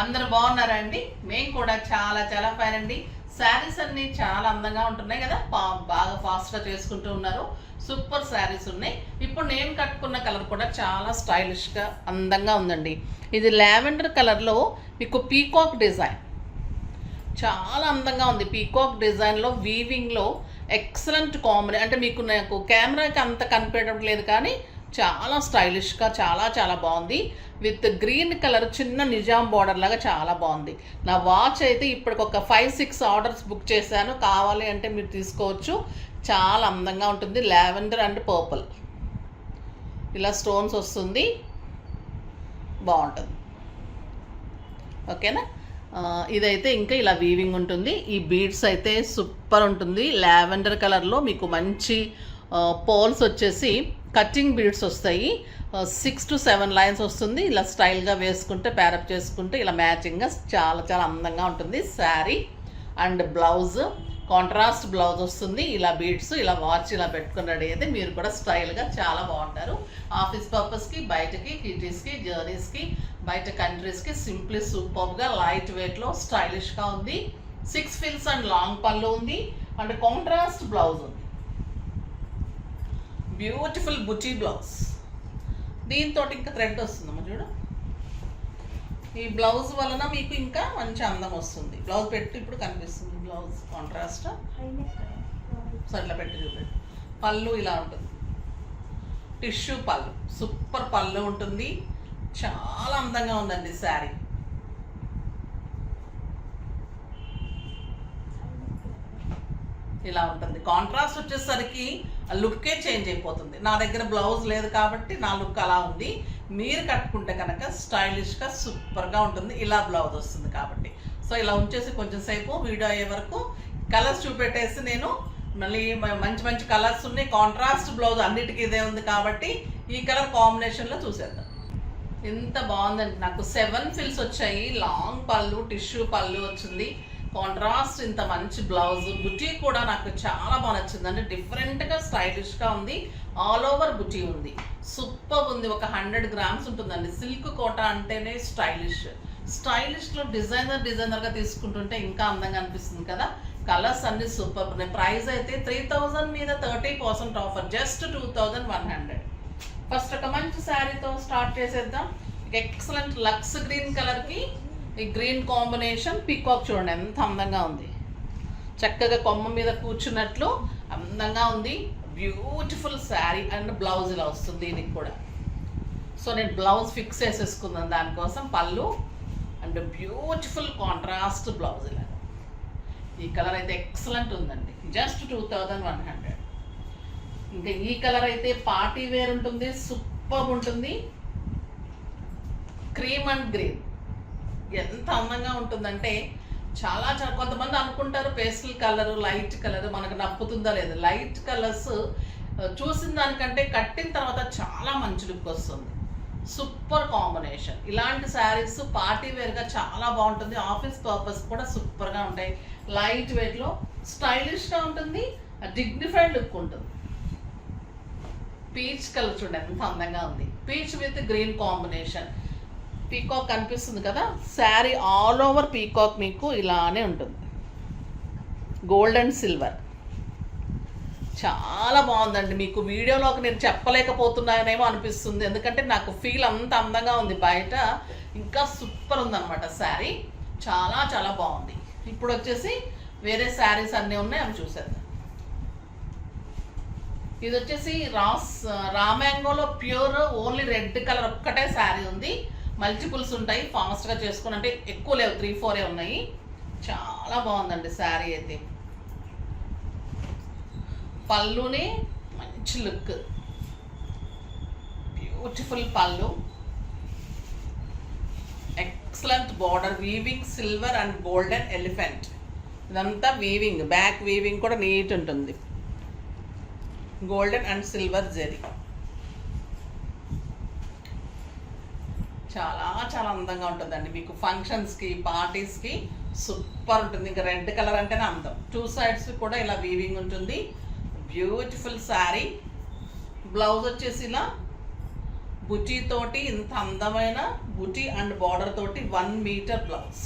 అందరూ బాగున్నారా అండి? మేము కూడా చాలా చాలా ఫైన్ అండి. శారీస్ అన్ని చాలా అందంగా ఉంటున్నాయి కదా, బాగా ఫాస్ట్గా చేసుకుంటూ ఉన్నారు. సూపర్ శారీస్ ఉన్నాయి. ఇప్పుడు నేను కట్టుకున్న కలర్ కూడా చాలా స్టైలిష్గా అందంగా ఉందండి. ఇది లావెండర్ కలర్లో మీకు పీకాక్ డిజైన్ చాలా అందంగా ఉంది. పీకాక్ డిజైన్లో వీవింగ్లో ఎక్సలెంట్ కాంబినేషన్. అంటే మీకు నాకు కెమెరాకి అంత కనిపించడం లేదు కానీ చాలా స్టైలిష్గా చాలా చాలా బాగుంది. విత్ గ్రీన్ కలర్ చిన్న నిజాం బార్డర్ లాగా చాలా బాగుంది. నా వాచ్ అయితే ఇప్పటికి ఒక 5-6 ఆర్డర్స్ బుక్ చేశాను. కావాలి అంటే మీరు తీసుకోవచ్చు. చాలా అందంగా ఉంటుంది. లావెండర్ అండ్ పర్పుల్ ఇలా స్టోన్స్ వస్తుంది, బాగుంటుంది. ఓకేనా? ఇదైతే ఇంకా ఇలా వీవింగ్ ఉంటుంది. ఈ బీడ్స్ అయితే సూపర్ ఉంటుంది. లావెండర్ కలర్లో మీకు మంచి పోల్స్ వచ్చేసి కటింగ్ బీడ్స్ వస్తాయి. 6 to 7 లైన్స్ వస్తుంది. ఇలా స్టైల్గా వేసుకుంటే ప్యారప్ చేసుకుంటే ఇలా మ్యాచింగ్గా చాలా చాలా అందంగా ఉంటుంది sari. And blouse contrast blouse వస్తుంది. ఇలా బీడ్స్ ఇలా వాచ్ ఇలా పెట్టుకుని రెడీ అయితే మీరు కూడా స్టైల్గా చాలా బాగుంటారు. ఆఫీస్ పర్పస్కి, బయటకి, కిటీస్కి, జర్నీస్కి, బయట కంట్రీస్కి సింప్లీ సూపర్గా లైట్ వెయిట్లో స్టైలిష్గా ఉంది. 6 ఫిల్స్ అండ్ లాంగ్ పళ్ళు ఉంది. అండ్ కాంట్రాస్ట్ బ్లౌజ్ ఉంది. బ్యూటిఫుల్ బుటీ బ్లౌజ్. దీంతో ఇంకా థ్రెడ్ వస్తుందమ్మా చూడు. ఈ బ్లౌజ్ వలన మీకు ఇంకా మంచి అందం వస్తుంది. బ్లౌజ్ పెట్టి ఇప్పుడు కనిపిస్తుంది. బ్లౌజ్ కాంట్రాస్ట్ సో ఇట్లా పెట్టి చూడండి. పళ్ళు ఇలా ఉంటుంది. టిష్యూ పళ్ళు, సూపర్ పళ్ళు ఉంటుంది. చాలా అందంగా ఉందండి శారీ. ఇలా ఉంటుంది. కాంట్రాస్ట్ వచ్చేసరికి లుక్కే చేంజ్ అయిపోతుంది. నా దగ్గర బ్లౌజ్ లేదు కాబట్టి నా లుక్ అలా ఉంది. మీరు కట్టుకుంటే కనుక స్టైలిష్గా సూపర్గా ఉంటుంది. ఇలా బ్లౌజ్ వస్తుంది కాబట్టి సో ఇలా ఉంచేసి కొంచెం సేపు వీడియో అయ్యే వరకు కలర్స్ చూపెట్టేసి నేను మళ్ళీ మంచి మంచి కలర్స్ ఉన్నాయి. కాంట్రాస్ట్ బ్లౌజ్ అన్నిటికీ ఇదే ఉంది కాబట్టి ఈ కలర్ కాంబినేషన్లో చూసేద్దాం. ఎంత బాగుందండి. నాకు 7 ఫిల్స్ వచ్చాయి. లాంగ్ పళ్ళు, టిష్యూ పళ్ళు వచ్చింది. కాంట్రాస్ట్ ఇంత మంచి బ్లౌజ్. బుటీ కూడా నాకు చాలా బాగా నచ్చింది. అంటే డిఫరెంట్గా స్టైలిష్గా ఉంది. ఆల్ ఓవర్ బుటీ ఉంది. సూపర్ ఉంది. ఒక 100 గ్రామ్స్ ఉంటుందండి. సిల్క్ కోట అంటేనే స్టైలిష్లో డిజైనర్గా తీసుకుంటుంటే ఇంకా అందంగా అనిపిస్తుంది కదా. కలర్స్ అన్ని సూపర్ ఉన్నాయి. ప్రైస్ అయితే 3000 మీద 30% ఆఫర్, జస్ట్ 2100. ఫస్ట్ ఒక మంచి శారీతో స్టార్ట్ చేసేద్దాం. ఎక్సలెంట్ లక్స్ గ్రీన్ కలర్కి ఈ గ్రీన్ కాంబినేషన్ పీకాక్ చూడండి ఎంత అందంగా ఉంది. చక్కగా కొమ్మ మీద కూర్చున్నట్లు అందంగా ఉంది. బ్యూటిఫుల్ శారీ అండ్ బ్లౌజ్ ఇలా వస్తుంది దీనికి కూడా. సో నేను బ్లౌజ్ ఫిక్స్ చేసేసుకున్నాను దానికోసం. పళ్ళు అండ్ బ్యూటిఫుల్ కాంట్రాస్ట్ బ్లౌజ్ ఇలా. ఈ కలర్ అయితే ఎక్సలెంట్ ఉందండి, జస్ట్ 2100. ఇంకా ఈ కలర్ అయితే పార్టీ వేర్ ఉంటుంది, సూపర్ ఉంటుంది. క్రీమ్ అండ్ గ్రీన్ ఎంత అందంగా ఉంటుందంటే చాలా చాలా. కొంతమంది అనుకుంటారు పేస్టల్ కలర్, లైట్ కలర్ మనకు నప్పుతుందా లేదు. లైట్ కలర్స్ చూసిన దానికంటే కట్టిన తర్వాత చాలా మంచి లుక్ వస్తుంది. Super combination. ఇలాంటి శారీస్ పార్టీ వేర్గా చాలా బాగుంటుంది. ఆఫీస్ పర్పస్ కూడా సూపర్గా ఉంటాయి. లైట్ వెయిట్లో స్టైలిష్గా ఉంటుంది. డిగ్నిఫైడ్ లుక్ ఉంటుంది. పీచ్ కలర్ చూడండి ఎంత అందంగా ఉంది. Peach with green combination. Peacock కనిపిస్తుంది కదా. శారీ ఆల్ ఓవర్ పీకాక్ మీకు ఇలానే ఉంటుంది. గోల్డ్ అండ్ సిల్వర్ చాలా బాగుందండి. మీకు వీడియోలోకి నేను చెప్పలేకపోతున్నానేమో అనిపిస్తుంది, ఎందుకంటే నాకు ఫీల్ అంత అందంగా ఉంది. బయట ఇంకా సూపర్ ఉందన్నమాట శారీ. చాలా చాలా బాగుంది. ఇప్పుడు వచ్చేసి వేరే శారీస్ అన్నీ ఉన్నాయి, అవి చూసేద్దాం. ఇది వచ్చేసి రామ్యాంగోలో ప్యూర్ ఓన్లీ రెడ్ కలర్ ఒక్కటే శారీ ఉంది. మల్టిపుల్స్ ఉంటాయి, ఫాస్ట్గా చేసుకుని. అంటే ఎక్కువ లేవు, 3-4 ఉన్నాయి. చాలా బాగుందండి శారీ అయితే. పళ్ళుని మంచి లుక్, బ్యూటిఫుల్ పళ్ళు, excellent border, weaving silver and golden elephant. ఇదంతా వీవింగ్, బ్యాక్ వీవింగ్ కూడా నీట్ ఉంటుంది. Golden and silver zari. చాలా చాలా అందంగా ఉంటుందండి. మీకు ఫంక్షన్స్కి, పార్టీస్కి సూపర్ ఉంటుంది. ఇంకా రెడ్ కలర్ అంటేనే అందం. 2 సైడ్స్ కూడా ఇలా వీవింగ్ ఉంటుంది. బ్యూటిఫుల్ శారీ. బ్లౌజ్ వచ్చేసి ఇలా బుటీ తోటి ఇంత అందమైన బుటీ అండ్ బార్డర్ తోటి 1 మీటర్ బ్లౌజ్.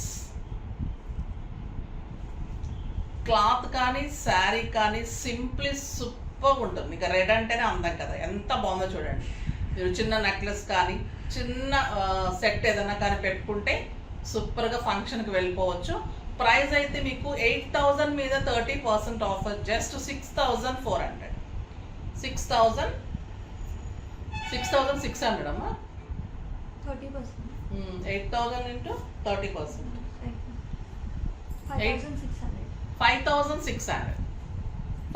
క్లాత్ కానీ శారీ కానీ సింప్లీ సూపర్ ఉంటుంది. ఇక రెడ్ అంటేనే అందం కదా, ఎంత బాగుందో చూడండి. మీరు చిన్న నెక్లెస్ కానీ చిన్న సెట్ ఏదైనా కానీ పెట్టుకుంటే సూపర్గా ఫంక్షన్కి వెళ్ళిపోవచ్చు. ప్రైస్ అయితే మీకు 8,000 మీద 30% ఆఫర్, జస్ట్ 6,400. 6,600 అమ్మా. 8,000 into 30%. 5,600.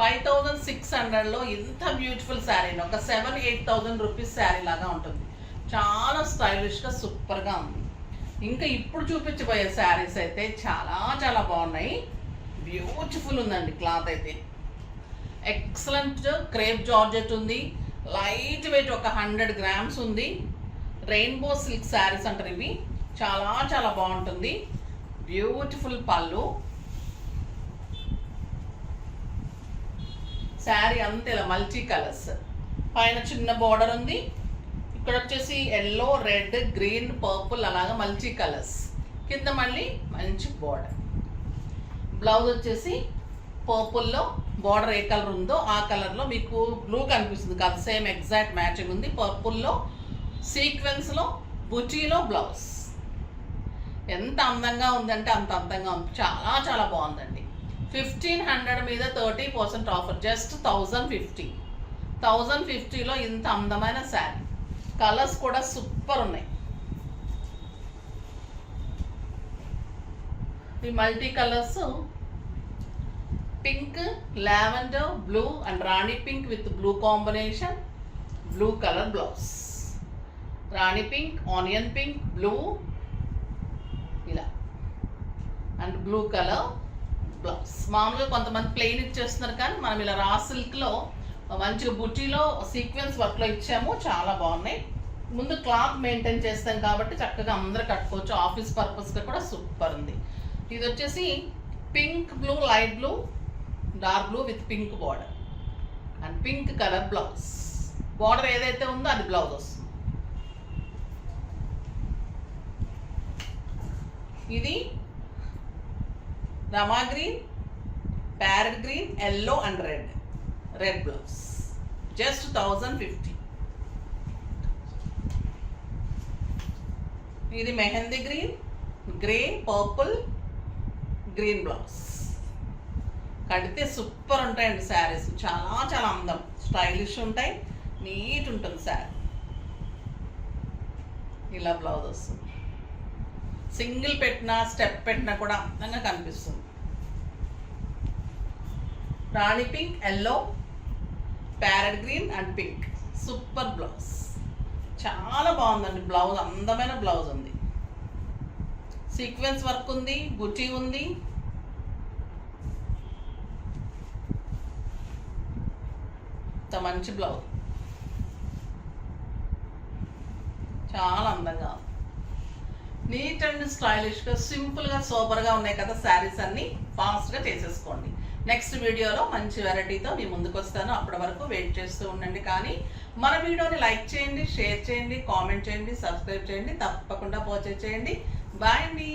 5,600లో ఇంత బ్యూటిఫుల్ శారీని ఒక 7,000-8,000 రూపీస్ శారీ లాగా ఉంటుంది. చాలా స్టైలిష్గా సూపర్గా ఉంది. ఇంకా ఇప్పుడు చూపించబోయే శారీస్ అయితే చాలా చాలా బాగున్నాయి. బ్యూటిఫుల్ ఉందండి. క్లాత్ అయితే ఎక్సలెంట్ క్రేప్ జార్జెట్ ఉంది. లైట్ వెయిట్ ఒక 100 గ్రామ్స్ ఉంది. రెయిన్బో సిల్క్ శారీస్ అంటారు ఇవి. చాలా చాలా బాగుంటుంది. బ్యూటిఫుల్ పళ్ళు. శారీ అంతా ఇలా మల్టీ కలర్స్, పైన చిన్న బార్డర్ ఉంది. ఇక్కడ వచ్చేసి ఎల్లో, రెడ్, గ్రీన్, పర్పుల్ అలాగా మల్టీ కలర్స్. కింద మళ్ళీ మంచి బార్డర్. బ్లౌజ్ వచ్చేసి పర్పుల్లో బార్డర్ ఏ కలర్ ఉందో ఆ కలర్లో మీకు బ్లూ కనిపిస్తుంది కాదు, సేమ్ ఎగ్జాక్ట్ మ్యాచింగ్ ఉంది. పర్పుల్లో సీక్వెన్స్లో బుటీలో బ్లౌజ్. ఎంత అందంగా ఉందంటే అంత అందంగా ఉంది. చాలా చాలా బాగుందండి. 1,500 మీద 30% ఆఫర్, జస్ట్ 1,050. 1,050లో ఇంత అందమైన శారీ. కలర్స్ కూడా సూపర్ ఉన్నాయి. ఈ multi colours pink, lavender, blue and Rani pink with blue combination. Blue colour blouse. Rani pink, onion pink, blue ఇలా అండ్ బ్లూ కలర్ బ్లౌజ్. మామూలుగా కొంతమంది ప్లెయిన్ ఇచ్చేస్తున్నారు, కానీ మనం ఇలా రా సిల్క్లో మంచిగా బుటీలో సీక్వెన్స్ వర్క్లో ఇచ్చాము. చాలా బాగున్నాయి. ముందు క్లాత్ మెయింటైన్ చేస్తాం కాబట్టి చక్కగా అందరూ కట్టుకోవచ్చు. ఆఫీస్ పర్పస్గా కూడా సూపర్ ఉంది. ఇది వచ్చేసి pink, blue, light blue, dark blue with pink border and pink colour blouse. Border ఏదైతే ఉందో అది బ్లౌజ్ వస్తుంది. ఇది రమా green, parrot green, yellow and red blouse. Just 1,050. ఇది mehndi green, grey, purple, green blouse. కడితే సూపర్ ఉంటాయండి శారీస్. చాలా చాలా అందం, స్టైలిష్ ఉంటాయి, నీట్ ఉంటుంది శారీ. ఇలా బ్లౌజ్ వస్తుంది. సింగిల్ పెట్టినా స్టెప్ పెట్టినా కూడా అందంగా కనిపిస్తుంది. Rani pink, yellow, parrot green and pink. Super blouse. చాలా బాగుందండి బ్లౌజ్. అందమైన బ్లౌజ్ ఉంది. సీక్వెన్స్ వర్క్ ఉంది, బుటీ ఉంది. మంచి బ్లౌజ్. చాలా అందంగా, నీట్ అండ్ స్టైలిష్గా, సింపుల్గా, సూపర్గా ఉన్నాయి కదా శారీస్ అన్నీ. ఫాస్ట్గా చేసేసుకోండి. నెక్స్ట్ వీడియోలో మంచి వెరైటీతో మీ ముందుకు వస్తాను. అప్పటి వరకు వెయిట్ చేస్తూ ఉండండి. కానీ మన వీడియోని లైక్ చేయండి, షేర్ చేయండి, కామెంట్ చేయండి, సబ్స్క్రైబ్ చేయండి, తప్పకుండా పర్చేజ్ చేయండి. బాయ్ అండి.